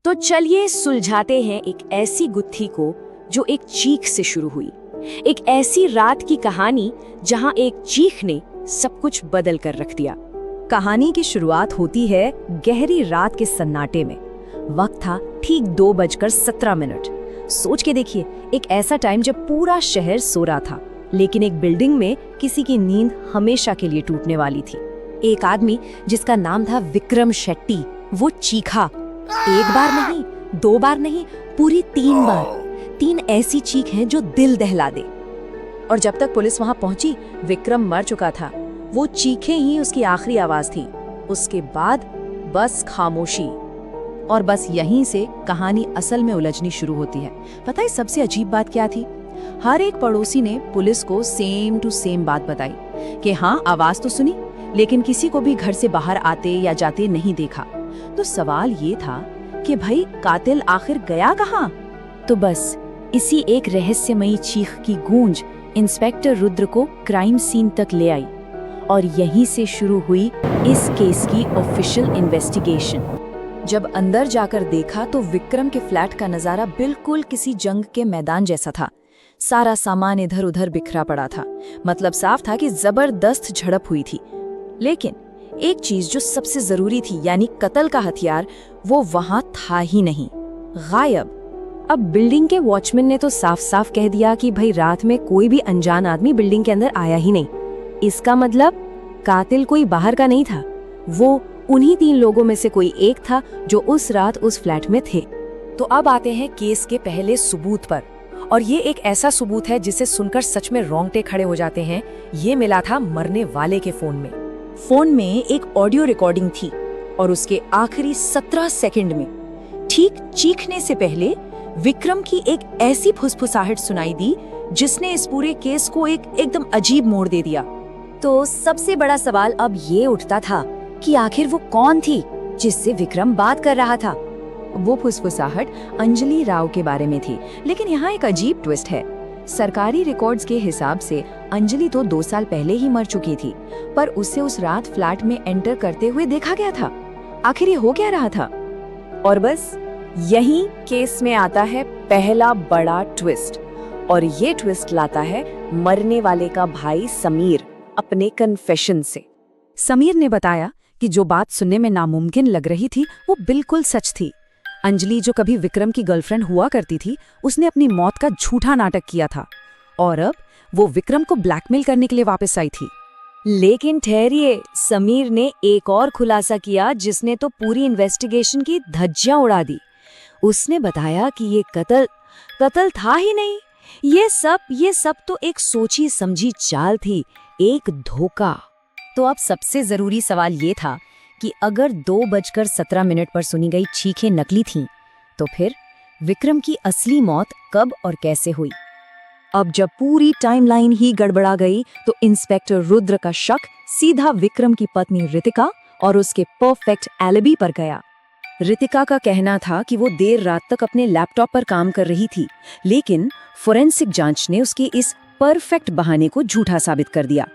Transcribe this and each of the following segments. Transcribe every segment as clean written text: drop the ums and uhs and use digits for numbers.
तो चलिए सुलझाते हैं एक ऐसी गुत्थी को जो एक चीख से शुरू हुई। एक ऐसी रात की कहानी जहां एक चीख ने सब कुछ बदल कर रख दिया। कहानी की शुरुआत होती है गहरी रात के सन्नाटे में। वक्त था ठीक 2:17। सोच के देखिए, एक ऐसा टाइम जब पूरा शहर सो रहा था, लेकिन एक बिल्डिंग में किसी की नींद हमेशा के लिए टूटने वाली थी। एक आदमी जिसका नाम था विक्रम शेट्टी, वो चीखा। एक बार नहीं, 2 बार नहीं, पूरी 3 बार। 3 ऐसी चीख हैं जो दिल दहला दे। और जब तक पुलिस वहां पहुंची, विक्रम मर चुका था। वो चीखें ही उसकी आखिरी आवाज थी। उसके बाद बस खामोशी। और बस यहीं से कहानी असल में उलझनी शुरू होती है। पता है सबसे अजीब बात क्या थी? हर एक पड़ोसी ने पुलिस को सेम टू सेम बात बताई कि हाँ, आवाज तो सुनी, लेकिन किसी को भी घर से बाहर आते या जाते नहीं देखा। तो सवाल ये था कि भाई, कातिल आखिर गया कहाँ? तो बस इसी एक रहस्यमयी चीख की गूंज इंस्पेक्टर रुद्र को क्राइम सीन तक ले आई, और यहीं से शुरू हुई इस केस की ऑफिशियल इन्वेस्टिगेशन। जब अंदर जाकर देखा तो विक्रम के फ्लैट का नजारा बिल्कुल किसी जंग के मैदान जैसा था। सारा सामान इधर उधर बिखरा पड़ा था। मतलब साफ था कि जबरदस्त झड़प हुई थी। लेकिन एक चीज जो सबसे जरूरी थी, यानी कत्ल का हथियार, वो वहां था ही नहीं, गायब। अब बिल्डिंग के वॉचमैन ने तो साफ साफ कह दिया कि भाई रात में कोई भी अनजान आदमी बिल्डिंग के अंदर आया ही नहीं। इसका मतलब कातिल कोई बाहर का नहीं था, वो उन्हीं 3 लोगों में से कोई एक था जो उस रात उस फ्लैट में थे। तो अब आते हैं केस के पहले सबूत पर, और ये एक ऐसा सबूत है जिसे सुनकर सच में रोंगटे खड़े हो जाते हैं। ये मिला था मरने वाले के फोन में। फोन में एक ऑडियो रिकॉर्डिंग थी, और उसके आखिरी 17 सेकंड में ठीक चीखने से पहले विक्रम की एक ऐसी फुसफुसाहट सुनाई दी जिसने इस पूरे केस को एकदम अजीब मोड़ दे दिया। तो सबसे बड़ा सवाल अब ये उठता था कि आखिर वो कौन थी जिससे विक्रम बात कर रहा था। वो फुसफुसाहट अंजलि राव के बारे में थी, लेकिन यहाँ एक अजीब ट्विस्ट है। सरकारी रिकॉर्ड्स के हिसाब से अंजलि तो 2 साल पहले ही मर चुकी थी, पर उसे उस रात फ्लैट में एंटर करते हुए देखा गया था। आखिर ये हो क्या रहा था? और बस यही केस में आता है पहला बड़ा ट्विस्ट, और ये ट्विस्ट लाता है मरने वाले का भाई समीर अपने कन्फेशन से। समीर ने बताया कि जो बात सुनने में नामुमकिन लग रही थी वो बिल्कुल सच थी। अंजलि, जो कभी विक्रम की गर्लफ्रेंड हुआ करती थी, उसने अपनी मौत का झूठा नाटक किया था, और अब वो विक्रम को ब्लैकमेल करने के लिए वापस आई थी। लेकिन ठहरिए, समीर ने एक और खुलासा किया जिसने तो पूरी इन्वेस्टिगेशन की धज्जियां उड़ा दी। उसने बताया कि ये कत्ल था ही नहीं, ये सब तो एक सोची समझी चाल थी, एक धोखा। तो अब सबसे जरूरी सवाल ये था कि अगर 2:17 पर सुनी गई चीखें नकली थीं, तो फिर विक्रम की असली मौत कब और कैसे हुई? अब जब पूरी टाइमलाइन ही गड़बड़ा गई, तो इंस्पेक्टर रुद्र का शक सीधा विक्रम की पत्नी रितिका और उसके परफेक्ट एलिबी पर गया। रितिका का कहना था कि वो देर रात तक अपने लैपटॉप पर काम कर रही थी, लेकिन फोरेंसिक जांच ने उसके इस परफेक्ट बहाने को झूठा साबित कर दिया।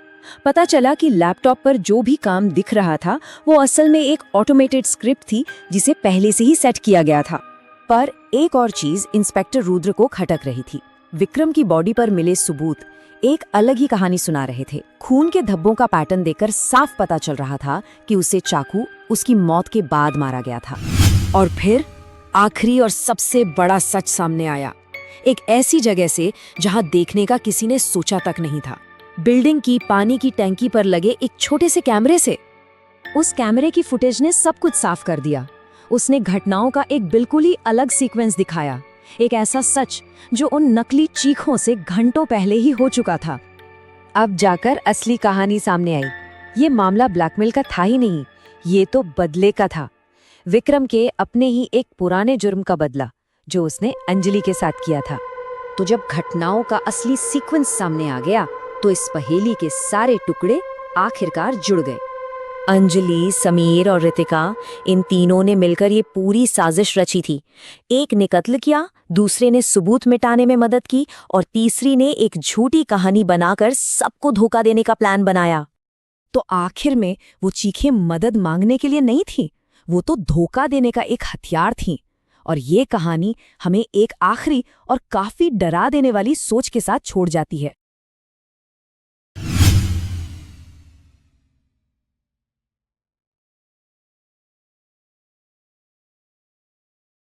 पता चला कि लैपटॉप पर जो भी काम दिख रहा था वो असल में एक ऑटोमेटेड स्क्रिप्ट थी जिसे पहले से ही सेट किया गया था। पर एक और चीज इंस्पेक्टर रुद्र को खटक रही थी। विक्रम की बॉडी पर मिले सबूत एक अलग ही कहानी सुना रहे थे। खून के धब्बों का पैटर्न देखकर साफ पता चल रहा था कि उसे चाकू उसकी मौत के बाद मारा गया था। और फिर आखिरी और सबसे बड़ा सच सामने आया, एक ऐसी जगह से जहां देखने का किसी ने सोचा तक नहीं था। बिल्डिंग की पानी की टैंकी पर लगे एक छोटे से कैमरे से। उस कैमरे की फुटेज ने सब कुछ साफ कर दिया। उसने घटनाओं का एक बिल्कुल ही अलग सीक्वेंस दिखाया, एक ऐसा सच जो उन नकली चीखों से घंटों पहले ही हो चुका था। अब जाकर असली कहानी सामने आई। ये मामला ब्लैकमेल का था ही नहीं, ये तो बदले का था। विक्रम के अपने ही एक पुराने जुर्म का बदला जो उसने अंजलि के साथ किया था। तो जब घटनाओं का असली सीक्वेंस सामने आ गया, तो इस पहेली के सारे टुकड़े आखिरकार जुड़ गए। अंजलि, समीर और रितिका, इन तीनों ने मिलकर ये पूरी साजिश रची थी। एक ने कत्ल किया, दूसरे ने सबूत मिटाने में मदद की, और तीसरी ने एक झूठी कहानी बनाकर सबको धोखा देने का प्लान बनाया। तो आखिर में वो चीखें मदद मांगने के लिए नहीं थी, वो तो धोखा देने का एक हथियार थी। और ये कहानी हमें एक आखिरी और काफी डरा देने वाली सोच के साथ छोड़ जाती है।